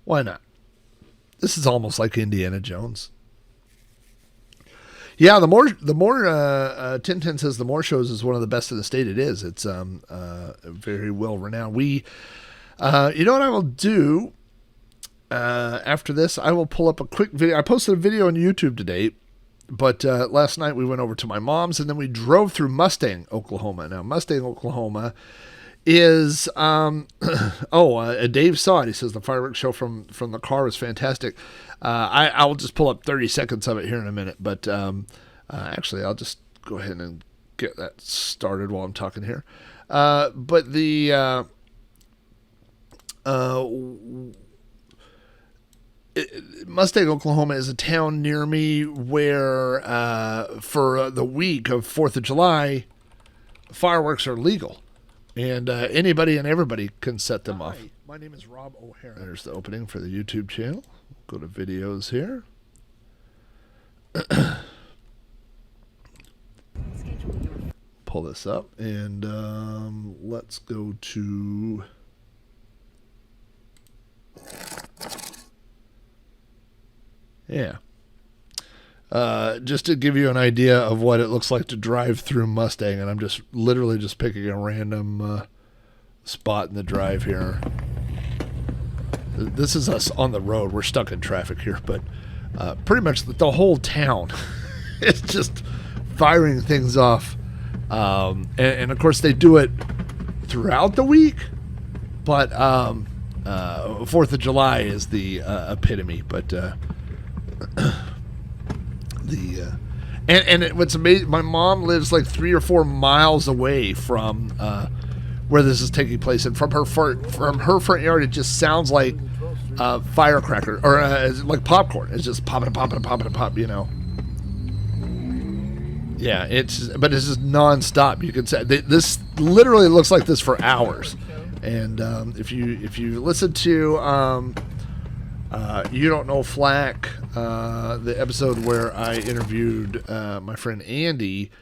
Why not? This is almost like Indiana Jones. Yeah, the more Tintin says the more shows is one of the best in the state. It is. It's very well renowned. You know what I will do after this? I will pull up a quick video. I posted a video on YouTube today, but last night we went over to my mom's and then we drove through Mustang, Oklahoma. Now Mustang, Oklahoma is Dave saw it. He says the fireworks show from the car was fantastic. I'll just pull up 30 seconds of it here in a minute, but actually I'll just go ahead and get that started while I'm talking here. But the Mustang, Oklahoma is a town near me where for the week of 4th of July, fireworks are legal. And anybody and everybody can set them off. My name is Rob O'Hara. There's the opening for the YouTube channel. Go to videos here. Pull this up and let's go to... Yeah. Just to give you an idea of what it looks like to drive through Mustang, and I'm just literally just picking a random spot in the drive here. This is us on the road. We're stuck in traffic here, but pretty much the whole town is just firing things off. And of course, they do it throughout the week, but 4th of July is the epitome. But what's amazing, my mom lives like 3 or 4 miles away from where this is taking place, and from her front yard, it just sounds like firecracker or like popcorn. It's just popping, you know. Yeah, it's just nonstop. You can say this literally looks like this for hours. And if you listen to You Don't Know Flack, the episode where I interviewed my friend Andy,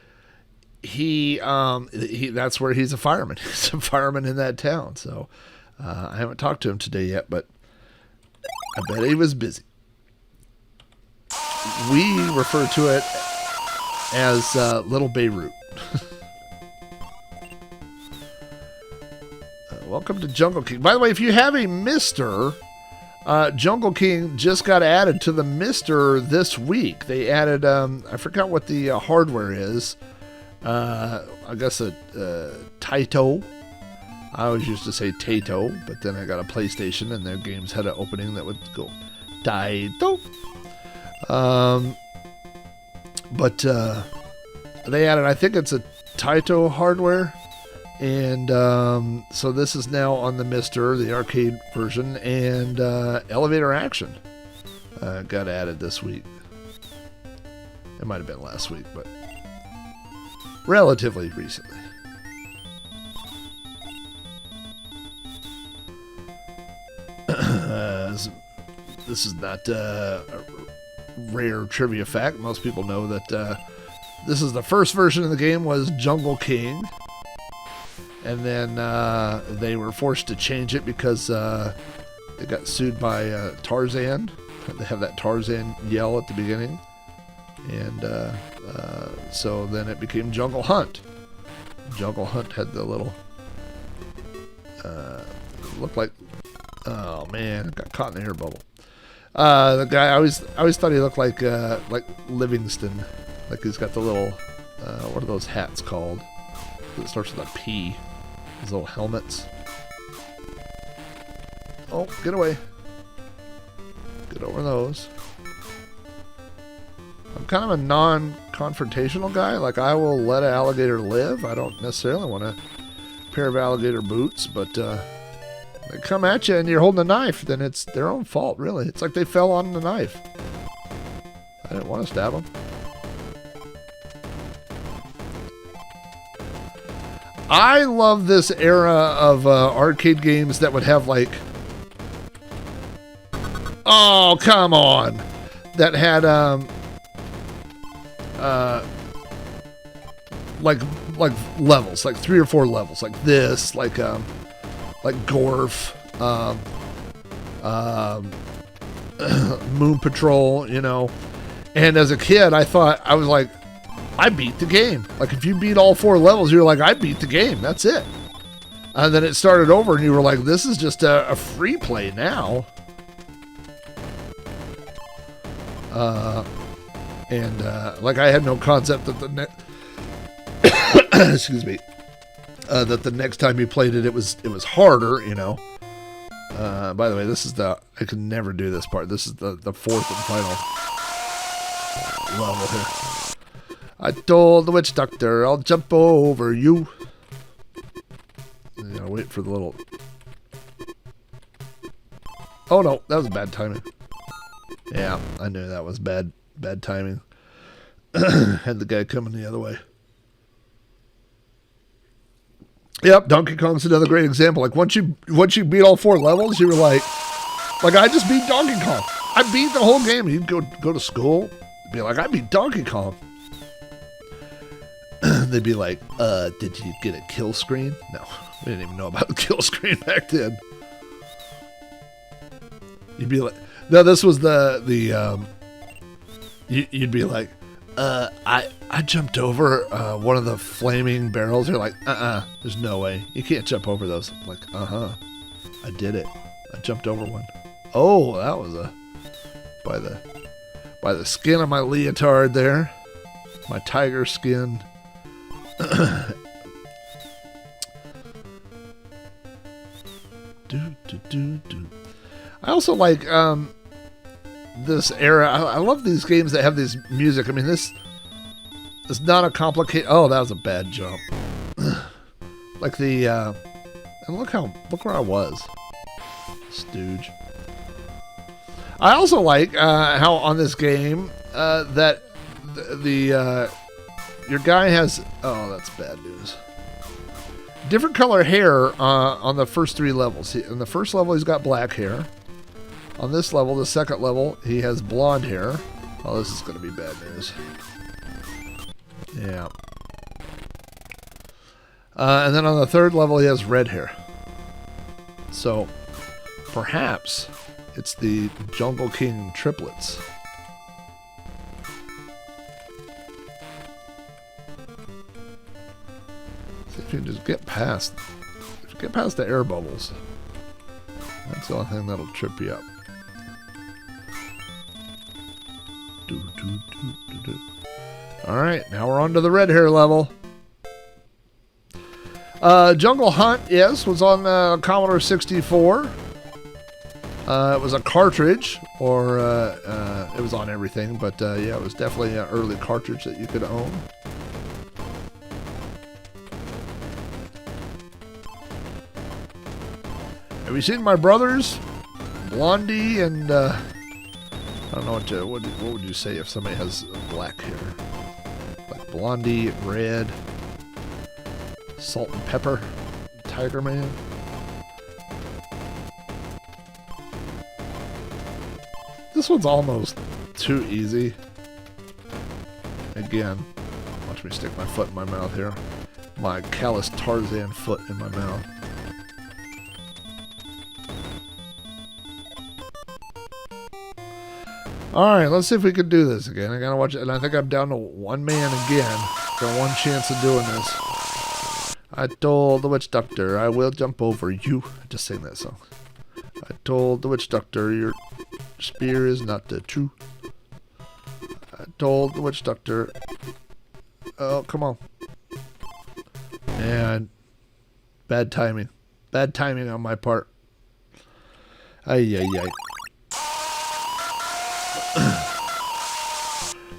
he that's where he's a fireman. He's a fireman in that town. So I haven't talked to him today yet, but I bet he was busy. We refer to it as Little Beirut. Welcome to Jungle King. By the way, if you have a Mister, Jungle King just got added to the Mister this week. They added, I forgot what the hardware is. I guess a Taito. I always used to say Taito, but then I got a PlayStation and their games had an opening that would go Taito. But they added, I think it's a Taito hardware. And so this is now on the Mister, the arcade version, and Elevator Action got added this week. It might have been last week, but relatively recently. This is not a rare trivia fact. Most people know that this is the first version of the game was Jungle King. And then they were forced to change it because they got sued by Tarzan. They have that Tarzan yell at the beginning. And so then it became Jungle Hunt. Jungle Hunt had the little... looked like... Oh, man. Got caught in the air bubble. The guy, I always thought he looked like Livingston. Like he's got the little... what are those hats called? It starts with a P. Those little helmets. Oh, get away. Get over those. I'm kind of a non-confrontational guy. Like, I will let an alligator live. I don't necessarily want a pair of alligator boots, but they come at you and you're holding a knife, then it's their own fault, really. It's like they fell on the knife. I didn't want to stab them. I love this era of arcade games that would have like... Oh, come on! That had like levels, like 3 or 4 levels, like this, like Gorf, Moon Patrol, you know. And as a kid, I was like, I beat the game. Like, if you beat all 4 levels, you're like, I beat the game. That's it. And then it started over, and you were like, this is just a free play now. Like, I had no concept that excuse me, that the next time you played it, it was harder, you know. By the way, this is I can never do this part. This is the 4th and final level here. I told the witch doctor I'll jump over you. You gotta wait for the little... Oh no, that was bad timing. Yeah, I knew that was bad timing. Had the guy coming the other way. Yep, Donkey Kong's another great example. Like, once you beat all 4 levels, you were like, I just beat Donkey Kong. I beat the whole game. You'd go to school, be like, I beat Donkey Kong. They'd be like, did you get a kill screen? No, we didn't even know about the kill screen back then. You'd be like, no, this was you'd be like, I jumped over one of the flaming barrels. You're like, there's no way. You can't jump over those. I'm like, I did it. I jumped over one. Oh, that was by the skin of my leotard there. My tiger skin. I also like this era. I love these games that have this music. I mean, this is not a complicated... Oh, that was a bad jump. Like the... and look where I was. Stooge. I also like how on this game that your guy has... Oh, that's bad news. Different color hair on the first 3 levels. In the first level, he's got black hair. On this level, the second level, he has blonde hair. Oh, this is going to be bad news. Yeah. And then on the 3rd level, he has red hair. So, perhaps it's the Jungle King triplets. See if you can just get past the air bubbles. That's the only thing that'll trip you up. Alright, now we're on to the red hair level. Jungle Hunt, yes, was on Commodore 64. It was a cartridge, or it was on everything, but yeah, it was definitely an early cartridge that you could own. Have you seen my brothers? Blondie and, I don't know what would you say if somebody has black hair? Like Blondie, red, salt and pepper, Tiger Man. This one's almost too easy. Again, watch me stick my foot in my mouth here. My callous Tarzan foot in my mouth. Alright, let's see if we can do this again. I gotta watch it, and I think I'm down to 1 man again. Got 1 chance of doing this. I told the witch doctor I will jump over you. Just sing that song. I told the witch doctor your spear is not true. I told the witch doctor... Oh, come on. And bad timing. Bad timing on my part. Ay, ay, ay.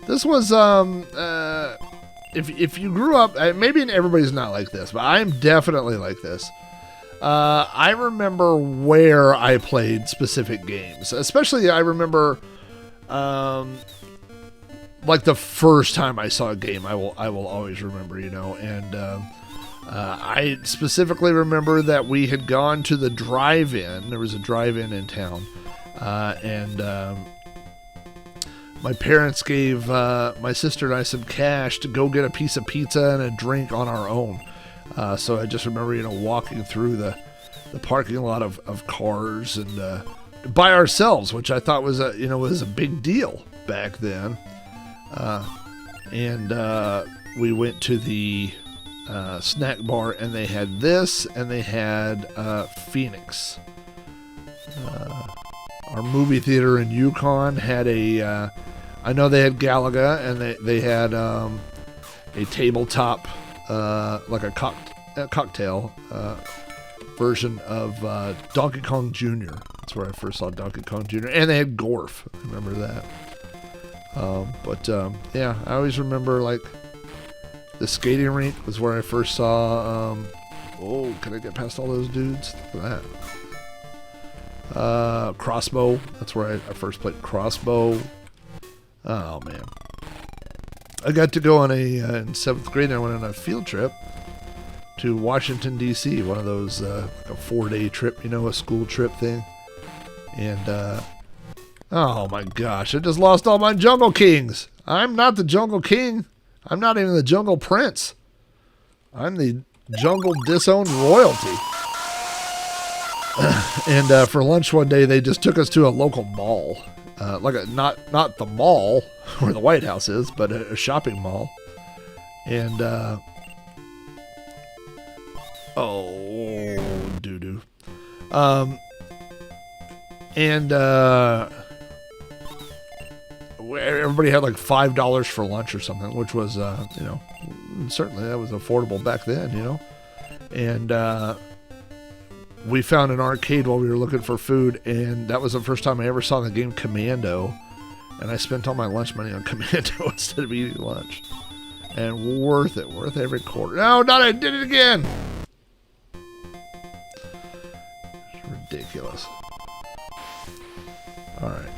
This was, if you grew up, maybe everybody's not like this, but I'm definitely like this. I remember where I played specific games. Especially, I remember, like the first time I saw a game, I will always remember, you know, and, I specifically remember that we had gone to the drive-in. There was a drive-in in town, and my parents gave my sister and I some cash to go get a piece of pizza and a drink on our own. So I just remember, you know, walking through the parking lot of cars and by ourselves, which I thought was a big deal back then. And we went to the snack bar, and they had this, and they had Phoenix. Our movie theater in Yukon had a, I know they had Galaga, and they had a tabletop, like a cocktail version of Donkey Kong Jr. That's where I first saw Donkey Kong Jr. And they had Gorf. I remember that. Yeah, I always remember, like, the skating rink was where I first saw, oh, can I get past all those dudes? Look at that. Crossbow. That's where I first played Crossbow. Oh, man. I got to go on in 7th grade, I went on a field trip to Washington, D.C., one of those, like a 4-day trip, a school trip thing. And, oh my gosh, I just lost all my Jungle Kings. I'm not the Jungle King. I'm not even the Jungle Prince. I'm the Jungle Disowned Royalty. And for lunch one day, they just took us to a local mall. Not the mall where the White House is, but a shopping mall. And, oh, doo-doo. Everybody had like $5 for lunch or something, which was, certainly that was affordable back then, And we found an arcade while we were looking for food, and that was the first time I ever saw the game Commando. And I spent all my lunch money on Commando instead of eating lunch. And worth every quarter. No, I did it again! It's ridiculous. Alright.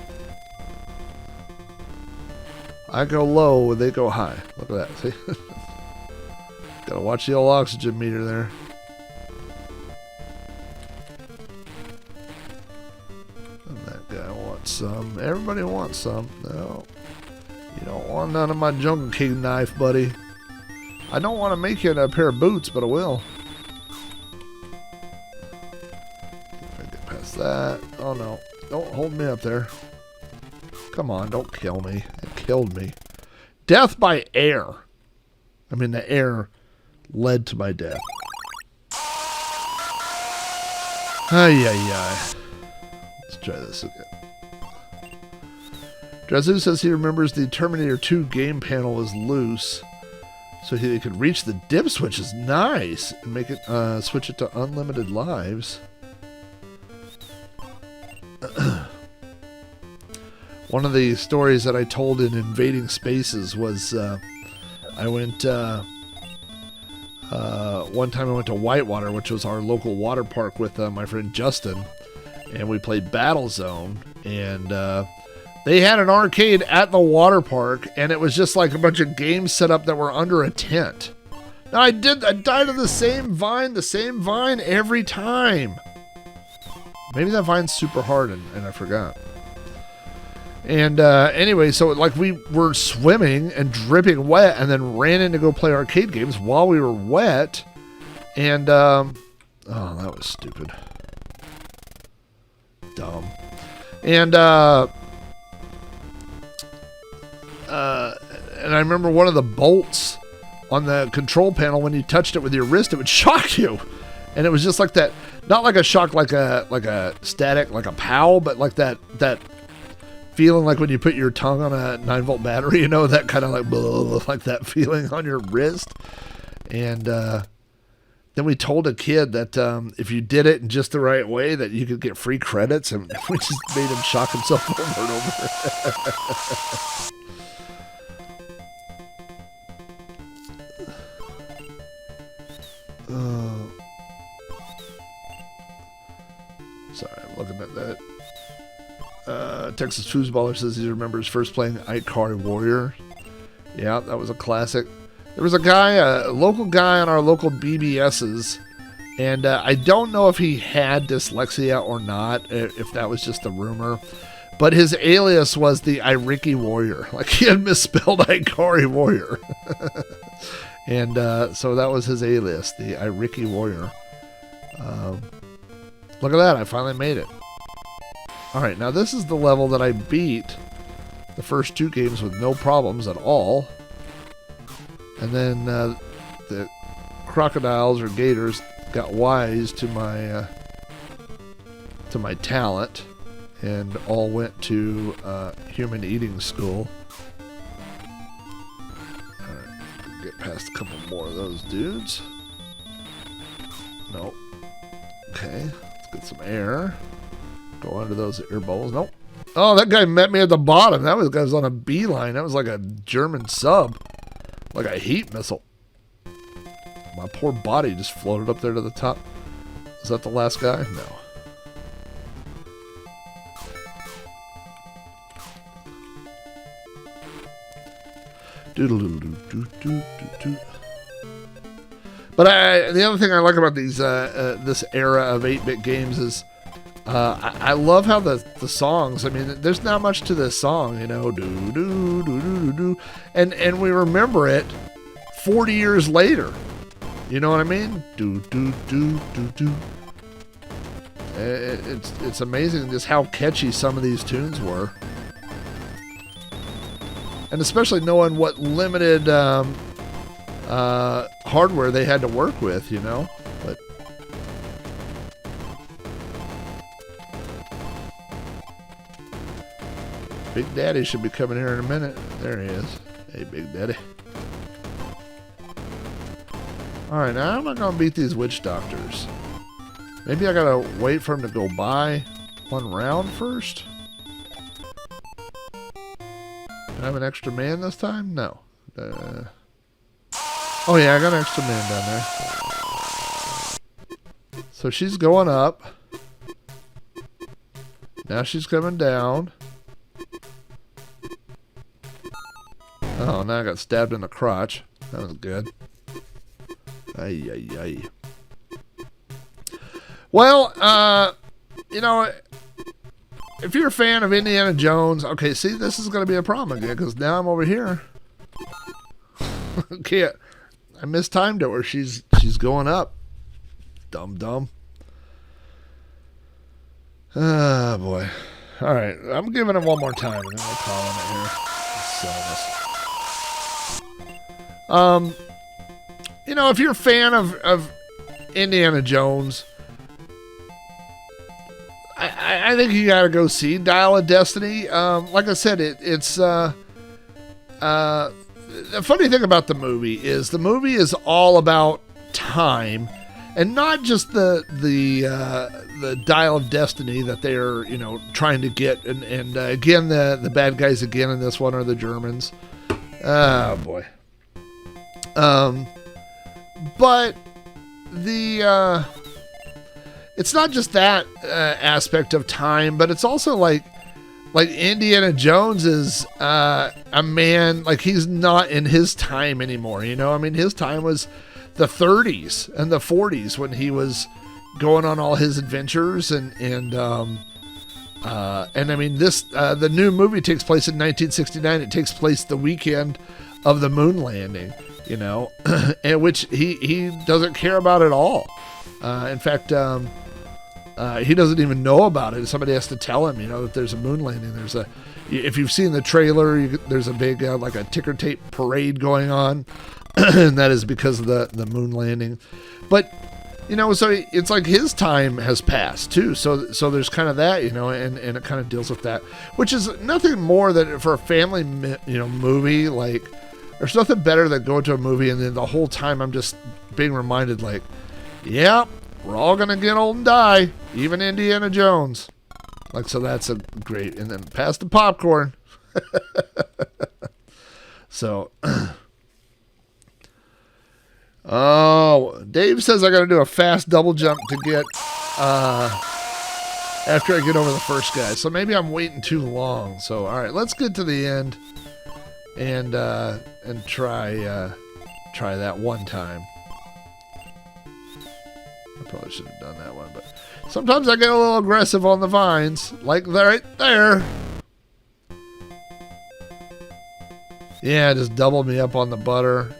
I go low, they go high. Look at that, see? Gotta watch the old oxygen meter there. And that guy wants some. Everybody wants some. No. You don't want none of my Jungle King knife, buddy. I don't want to make you a pair of boots, but I will. If I get past that. Oh no. Don't hold me up there. Come on, don't kill me. It killed me. Death by air. I mean, the air led to my death. Ay, ay, ay. Let's try this again. Drazu says he remembers the Terminator 2 game panel was loose, so he could reach the dip switches. Nice! And make it, switch it to unlimited lives. One of the stories that I told in Invading Spaces was I went one time I went to Whitewater, which was our local water park, with my friend Justin, and we played Battlezone, and they had an arcade at the water park, and it was just like a bunch of games set up that were under a tent. Now I died of the same vine every time. Maybe that vine's super hard and I forgot. And anyway, so like we were swimming and dripping wet, and then ran in to go play arcade games while we were wet. And oh, that was stupid, dumb. And I remember one of the bolts on the control panel, when you touched it with your wrist, it would shock you, and it was just like that. Not like a shock, like a static, like a pow, but like that feeling like when you put your tongue on a 9-volt battery, that kind of like that feeling on your wrist. And then we told a kid that if you did it in just the right way, that you could get free credits, and we just made him shock himself over and over. Sorry, I'm looking at that. Texas Foosballer says he remembers first playing Ikari Warrior. Yeah, that was a classic. There was a local guy on our local BBSs, and I don't know if he had dyslexia or not, if that was just a rumor, but his alias was the Iriki Warrior. Like, he had misspelled Ikari Warrior. And so that was his alias, the Iriki Warrior. Look at that, I finally made it. Alright, now this is the level that I beat the first 2 games with no problems at all. And then the crocodiles or gators got wise to my talent and all went to human eating school. Alright, get past a couple more of those dudes. Nope. Okay, let's get some air. Go under those air bubbles. Nope. Oh, that guy met me at the bottom. That was, guy was on a beeline. That was like a German sub. Like a heat missile. My poor body just floated up there to the top. Is that the last guy? No. But the other thing I like about these this era of 8-bit games is I love how the songs. I mean, there's not much to this song, you know, do do do do do, and we remember it 40 years later. You know what I mean? Do do do do do. It's amazing just how catchy some of these tunes were, and especially knowing what limited hardware they had to work with, you know. But Big Daddy should be coming here in a minute. There he is. Hey, Big Daddy. Alright, now how am I going to beat these witch doctors? Maybe I got to wait for him to go by one round first? Do I have an extra man this time? No. Oh yeah, I got an extra man down there. So she's going up. Now she's coming down. Oh, now I got stabbed in the crotch. That was good. Ay, ay, ay. Well, you know, if you're a fan of Indiana Jones, okay, see, this is going to be a problem again, because now I'm over here. Can't. I mistimed it where she's going up. Dumb. Ah, boy. All right, I'm giving it one more time, and then we'll call it here. You know, if you're a fan of Indiana Jones, I think you gotta go see Dial of Destiny. Like I said, it's the funny thing about the movie is all about time, and not just the Dial of Destiny that they're, you know, trying to get. And again, the bad guys again in this one are the Germans. Oh boy. But the it's not just that aspect of time, but it's also like Indiana Jones is a man, like he's not in his time anymore, you know? I mean, his time was the 30s and the 40s when he was going on all his adventures, and I mean, this the new movie takes place in 1969. It takes place the weekend of the moon landing, you know, and which he doesn't care about at all. In fact, he doesn't even know about it. Somebody has to tell him, you know, that there's a moon landing. If you've seen the trailer, there's a big like a ticker tape parade going on, and that is because of the moon landing. But you know, so it's like his time has passed too. So there's kind of that, you know, and it kind of deals with that, which is nothing more than for a family, you know, movie. Like, there's nothing better than going to a movie and then the whole time I'm just being reminded, like, yeah, we're all gonna get old and die, even Indiana Jones. Like, so that's a great. And then pass the popcorn. So. Oh, Dave says I got to do a fast double jump to get after I get over the first guy. So maybe I'm waiting too long. So all right, let's get to the end and try that one time. I probably should have done that one, but sometimes I get a little aggressive on the vines, like right there. Yeah, just doubled me up on the butter.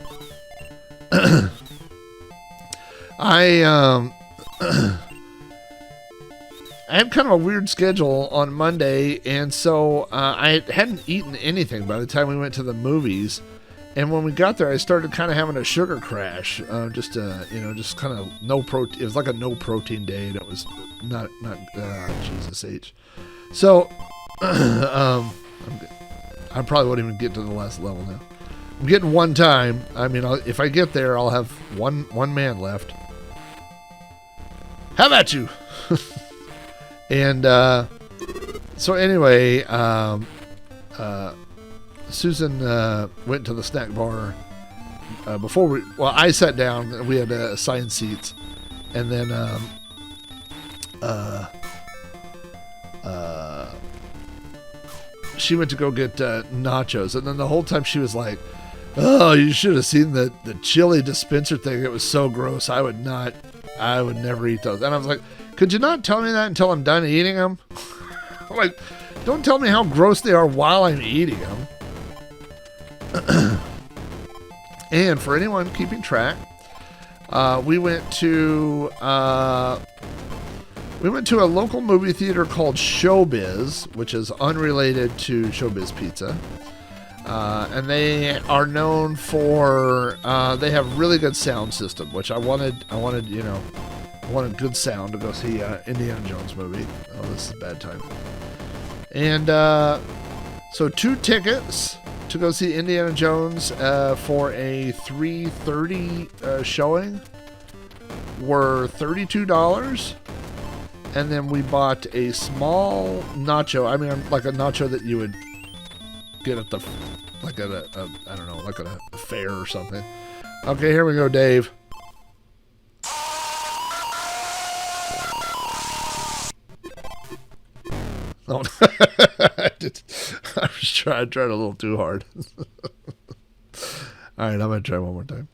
I had kind of a weird schedule on Monday, and so I hadn't eaten anything by the time we went to the movies. And when we got there, I started kind of having a sugar crash. Just kind of no protein. It was like a no protein day, and it was not Jesus H. So I probably won't even get to the last level now. I'm getting one time. I mean, if I get there, I'll have one man left. How about you? And so anyway, Susan went to the snack bar before I sat down. We had assigned seats, and then she went to go get nachos, and then the whole time she was like, "Oh, you should have seen the chili dispenser thing. It was so gross. I would never eat those." And I was like, "Could you not tell me that until I'm done eating them?" Like, don't tell me how gross they are while I'm eating them. And for anyone keeping track, we went to a local movie theater called Showbiz, which is unrelated to Showbiz Pizza. And they are known for they have really good sound system, which I wanted good sound to go see Indiana Jones movie. Oh, this is a bad time. And so 2 tickets to go see Indiana Jones for a 3:30 showing were $32. And then we bought a small nacho. I mean, like a nacho that you would get at a fair or something. Okay, here we go, Dave. Oh, I was trying a little too hard. All right, I'm gonna try one more time.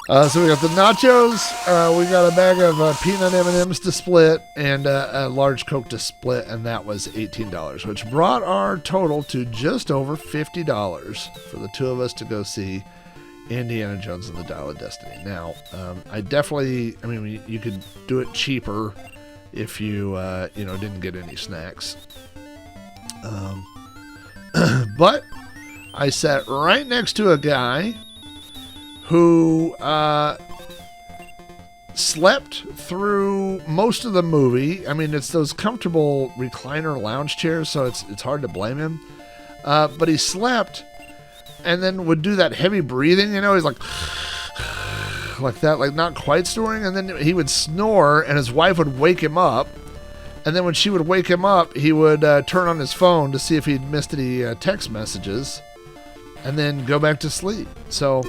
So we got the nachos. We got a bag of peanut M&Ms to split and a large Coke to split, and that was $18, which brought our total to just over $50 for the two of us to go see Indiana Jones and the Dial of Destiny. Now, you could do it cheaper if you didn't get any snacks. But I sat right next to a guy who slept through most of the movie. I mean, it's those comfortable recliner lounge chairs, so it's hard to blame him. But he slept and then would do that heavy breathing, he's like that, like not quite snoring, and then he would snore and his wife would wake him up, and then when she would wake him up, he would turn on his phone to see if he'd missed any text messages and then go back to sleep. So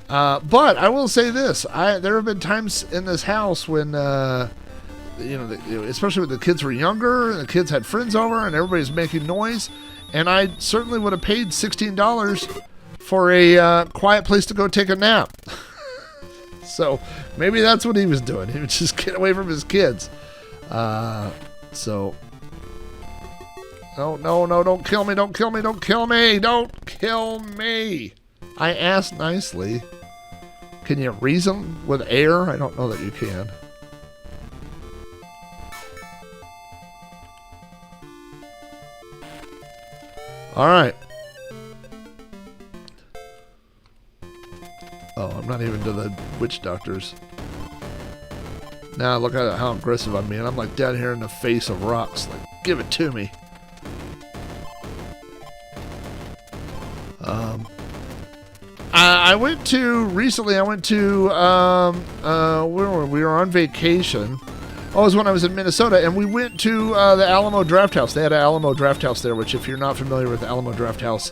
but I will say this, there have been times in this house when especially when the kids were younger and the kids had friends over and everybody's making noise, and I certainly would have paid $16 for a quiet place to go take a nap. So maybe that's what he was doing. He would just get away from his kids. No, don't kill me, don't kill me, don't kill me, don't kill me. I asked nicely. Can you reason with air? I don't know that you can. All right. Oh, I'm not even to the witch doctors. Now look at how aggressive I'm being. I'm like down here in the face of rocks. Like, give it to me. I went to we were on vacation. Oh, it was when I was in Minnesota, and we went to the Alamo Drafthouse. They had an Alamo Drafthouse there, which, if you're not familiar with the Alamo Drafthouse,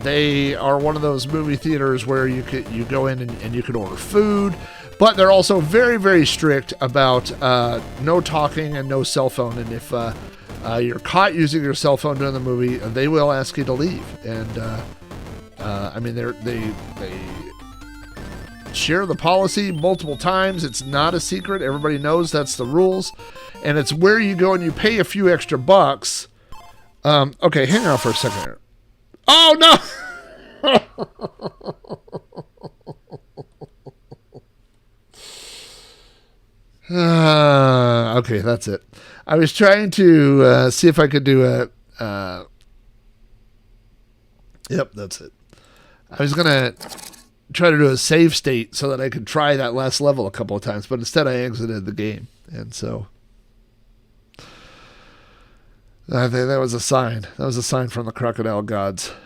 they are one of those movie theaters where you go in and you can order food, but they're also very, very strict about no talking and no cell phone. And if you're caught using your cell phone during the movie, they will ask you to leave. And they share the policy multiple times. It's not a secret. Everybody knows that's the rules. And it's where you go and you pay a few extra bucks. Okay, hang on for a second here. Oh, no! Okay, that's it. I was trying to see if I could do a... yep, that's it. I was going to try to do a save state so that I could try that last level a couple of times, but instead I exited the game. And so... I think that was a sign. That was a sign from the crocodile gods.